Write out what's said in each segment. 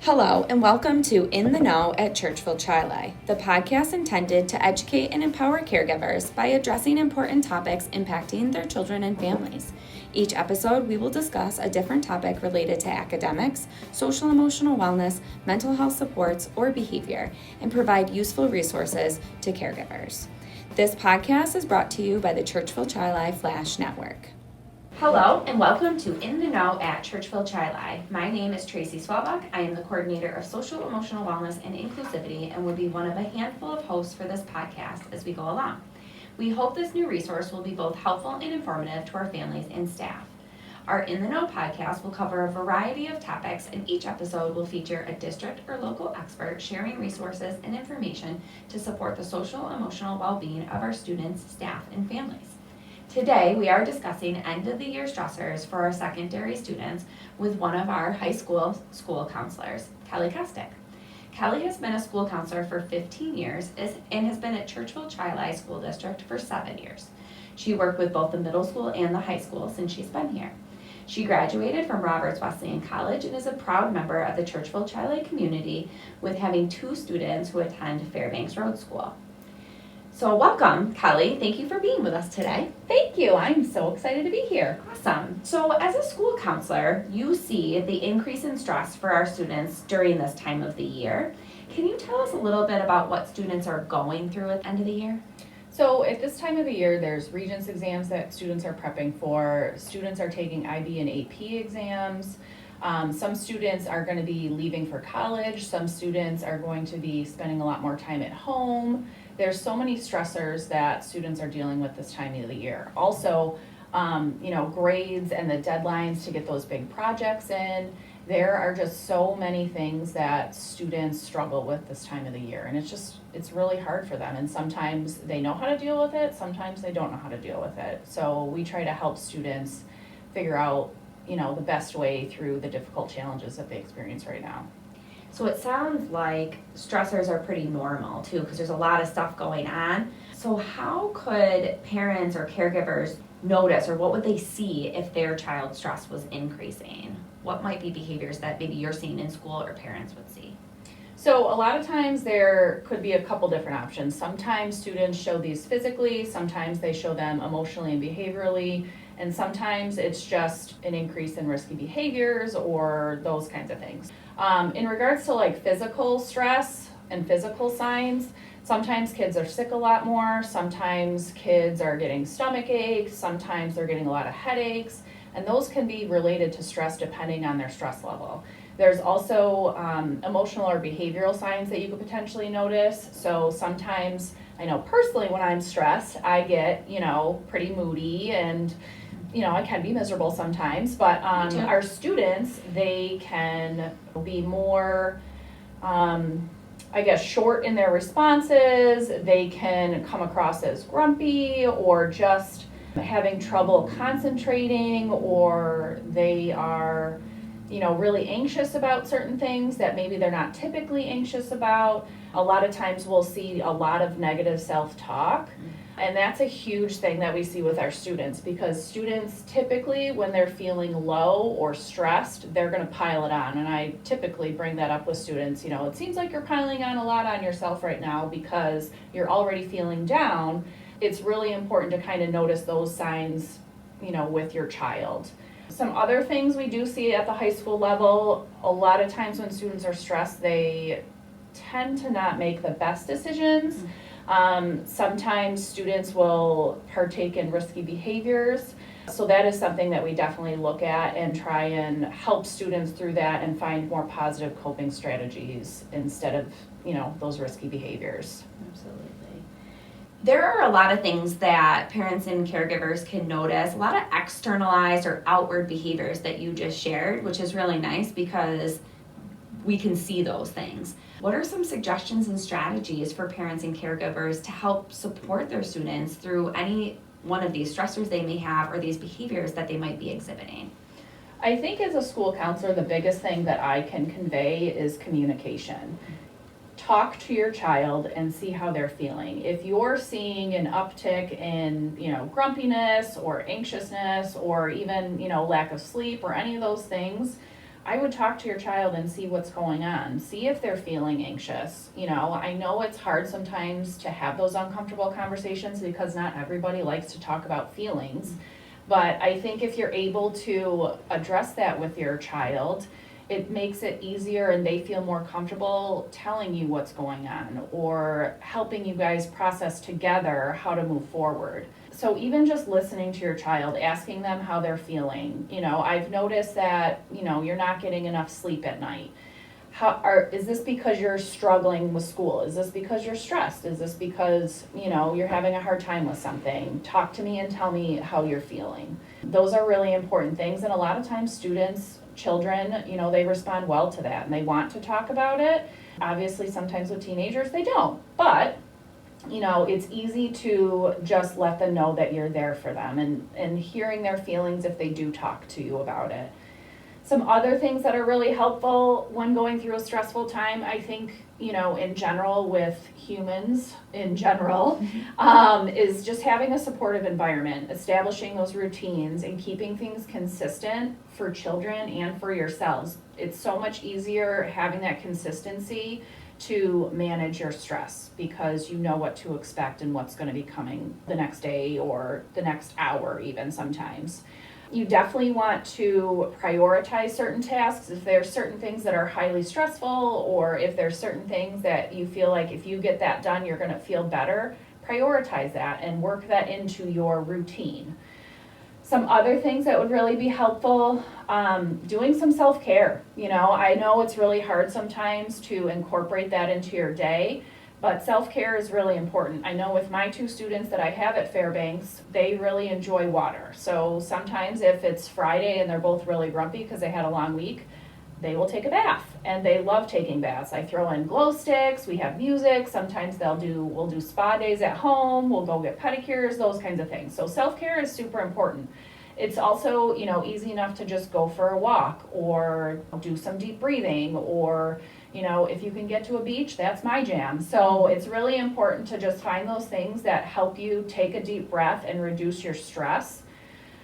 Hello, and welcome to In the Know at Churchville-Chili, the podcast intended to educate and empower caregivers by addressing important topics impacting their children and families. Each episode, we will discuss a different topic related to academics, social emotional wellness, mental health supports, or behavior, and provide useful resources to caregivers. This podcast is brought to you by the Churchville-Chili Flash Network. Hello, and welcome to In the Know at Churchville-Chili. My name is Tracie Swalback. I am the coordinator of social emotional wellness and inclusivity and will be one of a handful of hosts for this podcast as we go along. We hope this new resource will be both helpful and informative to our families and staff. Our In the Know podcast will cover a variety of topics, and each episode will feature a district or local expert sharing resources and information to support the social emotional well-being of our students, staff, and families. Today, we are discussing end-of-the-year stressors for our secondary students with one of our high school counselors, Kelly Kostek. Kelly has been a school counselor for 15 years and has been at Churchville-Chili School District for 7 years. She worked with both the middle school and the high school since she's been here. She graduated from Roberts Wesleyan College and is a proud member of the Churchville-Chili community, with having 2 students who attend Fairbanks Road School. So welcome, Kelly. Thank you for being with us today. Thank you. I'm so excited to be here. Awesome. So as a school counselor, you see the increase in stress for our students during this time of the year. Can you tell us a little bit about what students are going through at the end of the year? So at this time of the year, there's Regents exams that students are prepping for. Students are taking IB and AP exams. Some students are going to be leaving for college. Some students are going to be spending a lot more time at home. There's so many stressors that students are dealing with this time of the year. Also, grades and the deadlines to get those big projects in. There are just so many things that students struggle with this time of the year, and it's really hard for them. And sometimes they know how to deal with it, sometimes they don't know how to deal with it. So we try to help students figure out, the best way through the difficult challenges that they experience right now. So it sounds like stressors are pretty normal too, because there's a lot of stuff going on. So how could parents or caregivers notice, or what would they see if their child's stress was increasing? What might be behaviors that maybe you're seeing in school or parents would see? So a lot of times there could be a couple different options. Sometimes students show these physically, sometimes they show them emotionally and behaviorally, and sometimes it's just an increase in risky behaviors or those kinds of things. In regards to physical stress and physical signs, sometimes kids are sick a lot more, sometimes kids are getting stomach aches, sometimes they're getting a lot of headaches, and those can be related to stress depending on their stress level. There's also emotional or behavioral signs that you could potentially notice. So sometimes, I know personally when I'm stressed, I get, pretty moody and I can be miserable sometimes, but our students, they can be more, short in their responses. They can come across as grumpy or just having trouble concentrating, or they are, really anxious about certain things that maybe they're not typically anxious about. A lot of times we'll see a lot of negative self-talk. And that's a huge thing that we see with our students, because students typically, when they're feeling low or stressed, they're going to pile it on. And I typically bring that up with students. It seems like you're piling on a lot on yourself right now because you're already feeling down. It's really important to kind of notice those signs, with your child. Some other things we do see at the high school level, a lot of times when students are stressed, they tend to not make the best decisions. Sometimes students will partake in risky behaviors. So that is something that we definitely look at and try and help students through that and find more positive coping strategies instead of, those risky behaviors. Absolutely. There are a lot of things that parents and caregivers can notice, a lot of externalized or outward behaviors that you just shared, which is really nice because we can see those things. What are some suggestions and strategies for parents and caregivers to help support their students through any one of these stressors they may have or these behaviors that they might be exhibiting? I think as a school counselor, the biggest thing that I can convey is communication. Talk to your child and see how they're feeling. If you're seeing an uptick in, grumpiness or anxiousness or even, lack of sleep or any of those things, I would talk to your child and see what's going on. See if they're feeling anxious. You know, I know it's hard sometimes to have those uncomfortable conversations because not everybody likes to talk about feelings. But I think if you're able to address that with your child, it makes it easier and they feel more comfortable telling you what's going on or helping you guys process together how to move forward. So even just listening to your child, asking them how they're feeling. You know, I've noticed that, you know, you're not getting enough sleep at night. Is this because you're struggling with school? Is this because you're stressed? Is this because, you know, you're having a hard time with something? Talk to me and tell me how you're feeling. Those are really important things, and a lot of times students, children, you know, they respond well to that and they want to talk about it. Obviously, sometimes with teenagers, they don't, but you know, it's easy to just let them know that you're there for them and hearing their feelings if they do talk to you about it. Some other things that are really helpful when going through a stressful time, I think, you know, in general with humans in general, is just having a supportive environment, establishing those routines and keeping things consistent for children and for yourselves. It's so much easier having that consistency to manage your stress because you know what to expect and what's going to be coming the next day or the next hour even sometimes. You definitely want to prioritize certain tasks. If there's certain things that are highly stressful or if there's certain things that you feel like if you get that done, you're going to feel better, prioritize that and work that into your routine. Some other things that would really be helpful, doing some self-care. You know, I know it's really hard sometimes to incorporate that into your day, but self-care is really important. I know with my 2 students that I have at Fairbanks, they really enjoy water. So sometimes if it's Friday and they're both really grumpy because they had a long week, they will take a bath and they love taking baths. I throw in glow sticks, we have music, sometimes we'll do spa days at home, we'll go get pedicures, those kinds of things. So self-care is super important. It's also, you know, easy enough to just go for a walk or do some deep breathing or, you know, if you can get to a beach, that's my jam. So it's really important to just find those things that help you take a deep breath and reduce your stress.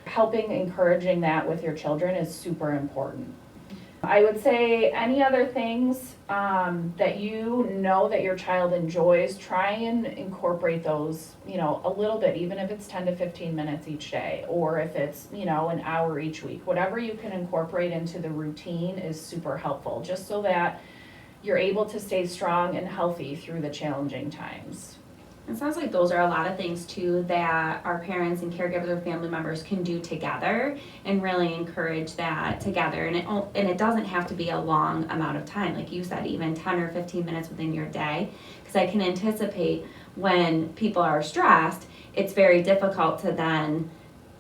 Encouraging that with your children is super important. I would say any other things that you know that your child enjoys, try and incorporate those, you know, a little bit, even if it's 10 to 15 minutes each day, or if it's, you know, an hour each week. Whatever you can incorporate into the routine is super helpful, just so that you're able to stay strong and healthy through the challenging times. It sounds like those are a lot of things too that our parents and caregivers or family members can do together and really encourage that together. And it doesn't have to be a long amount of time, like you said, even 10 or 15 minutes within your day, because I can anticipate when people are stressed, it's very difficult to then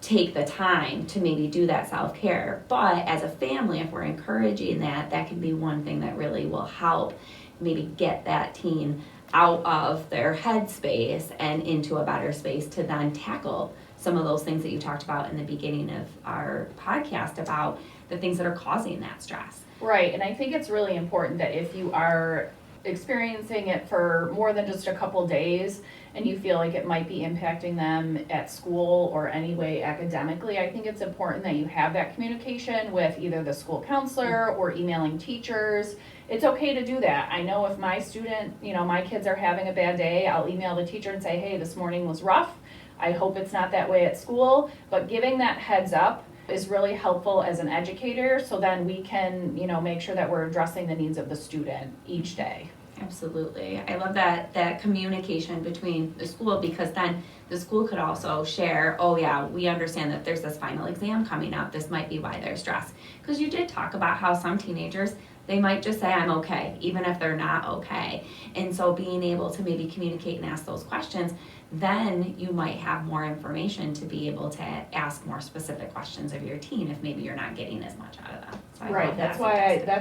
take the time to maybe do that self-care. But as a family, if we're encouraging that, that can be one thing that really will help maybe get that teen out of their head space and into a better space to then tackle some of those things that you talked about in the beginning of our podcast about the things that are causing that stress. Right, and I think it's really important that if you are experiencing it for more than just a couple days and you feel like it might be impacting them at school or any way academically, I think it's important that you have that communication with either the school counselor or emailing teachers. It's okay to do that. I know if my student, you know, my kids are having a bad day, I'll email the teacher and say, hey, this morning was rough. I hope it's not that way at school. But giving that heads up is really helpful as an educator, so then we can, you know, make sure that we're addressing the needs of the student each day. Absolutely. I love that communication between the school, because then the school could also share, oh yeah, we understand that there's this final exam coming up. This might be why they're stressed. Because you did talk about how some teenagers, they might just say, I'm okay, even if they're not okay. And so being able to maybe communicate and ask those questions, then you might have more information to be able to ask more specific questions of your teen if maybe you're not getting as much out of them. So right, that's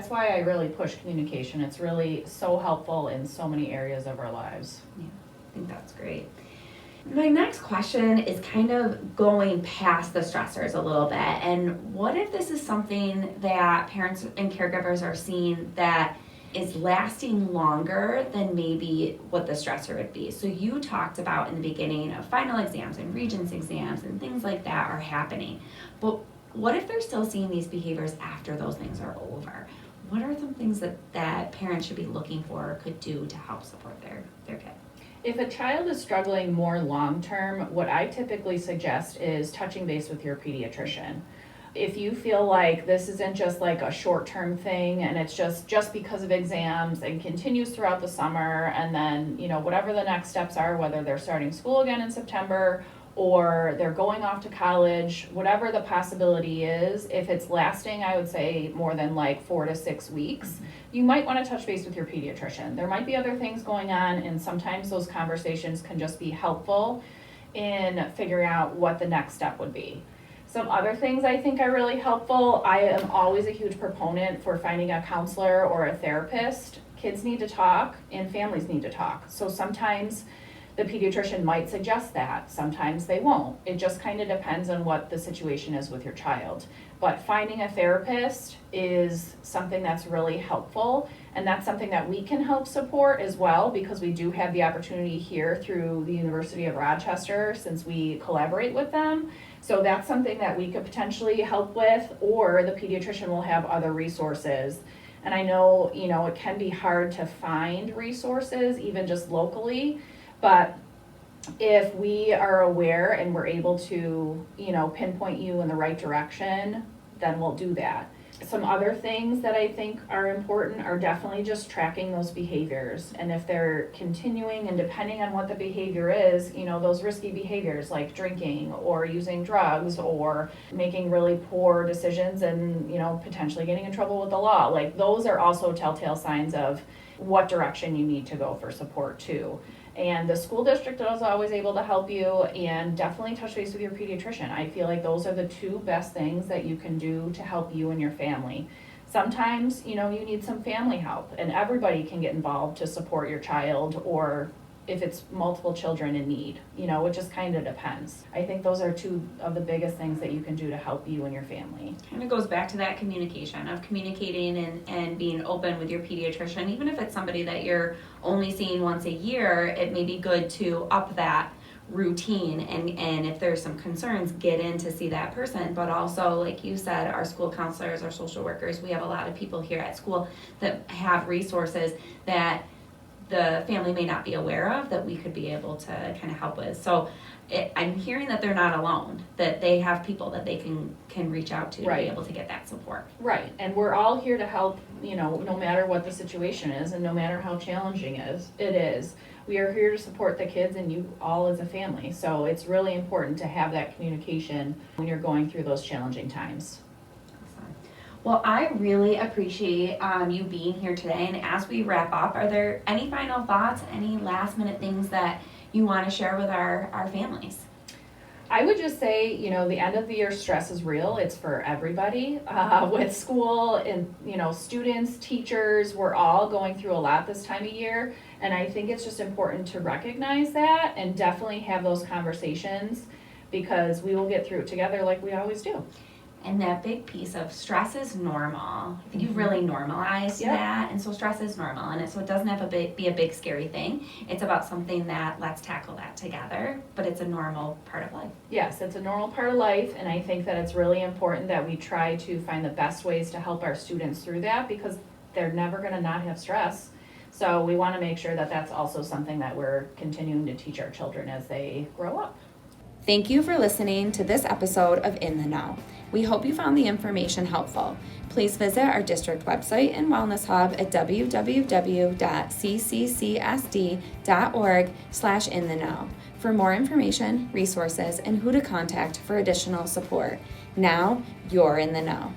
why I really push communication. It's really so helpful in so many areas of our lives. Yeah, I think that's great. My next question is kind of going past the stressors a little bit. And what if this is something that parents and caregivers are seeing that is lasting longer than maybe what the stressor would be? So you talked about in the beginning of final exams and Regents exams and things like that are happening. But what if they're still seeing these behaviors after those things are over? What are some things that parents should be looking for or could do to help support their kid? If a child is struggling more long-term, what I typically suggest is touching base with your pediatrician. If you feel like this isn't just like a short-term thing and it's just because of exams and continues throughout the summer, and then, whatever the next steps are, whether they're starting school again in September or they're going off to college, whatever the possibility is, if it's lasting, I would say more than like 4 to 6 weeks, you might want to touch base with your pediatrician. There might be other things going on, and sometimes those conversations can just be helpful in figuring out what the next step would be. Some other things I think are really helpful. I am always a huge proponent for finding a counselor or a therapist. Kids need to talk and families need to talk. So sometimes the pediatrician might suggest that, sometimes they won't. It just kind of depends on what the situation is with your child. But finding a therapist is something that's really helpful, and that's something that we can help support as well, because we do have the opportunity here through the University of Rochester, since we collaborate with them. So that's something that we could potentially help with, or the pediatrician will have other resources. And I know, it can be hard to find resources, even just locally, but if we are aware and we're able to, pinpoint you in the right direction, then we'll do that. Some other things that I think are important are definitely just tracking those behaviors. And if they're continuing, and depending on what the behavior is, those risky behaviors like drinking or using drugs or making really poor decisions and, potentially getting in trouble with the law, like those are also telltale signs of what direction you need to go for support too. And the school district is always able to help you, and definitely touch base with your pediatrician. I feel like those are the two best things that you can do to help you and your family. Sometimes, you need some family help, and everybody can get involved to support your child, or if it's multiple children in need, it just kind of depends. I think those are two of the biggest things that you can do to help you and your family. Kind of goes back to that communication of communicating and being open with your pediatrician. Even if it's somebody that you're only seeing once a year, it may be good to up that routine, and if there's some concerns, get in to see that person. But also, like you said, our school counselors, our social workers, we have a lot of people here at school that have resources that the family may not be aware of, that we could be able to kind of help with. So I'm hearing that they're not alone, that they have people that they can reach out to Right. be able to get that support. Right, and we're all here to help, no matter what the situation is and no matter how challenging it is. We are here to support the kids and you all as a family. So it's really important to have that communication when you're going through those challenging times. Well, I really appreciate you being here today. And as we wrap up, are there any final thoughts, any last minute things that you want to share with our families? I would just say, the end of the year stress is real. It's for everybody. With school and, students, teachers, we're all going through a lot this time of year. And I think it's just important to recognize that and definitely have those conversations, because we will get through it together like we always do. And that big piece of stress is normal. I think you've really normalized that. And so stress is normal. And so it doesn't have to be a big scary thing. It's about something that let's tackle that together. But it's a normal part of life. Yes, it's a normal part of life. And I think that it's really important that we try to find the best ways to help our students through that, because they're never going to not have stress. So we want to make sure that that's also something that we're continuing to teach our children as they grow up. Thank you for listening to this episode of In the Know. We hope you found the information helpful. Please visit our district website and wellness hub at www.cccsd.org/inthe-know for more information, resources, and who to contact for additional support. Now, you're in the know.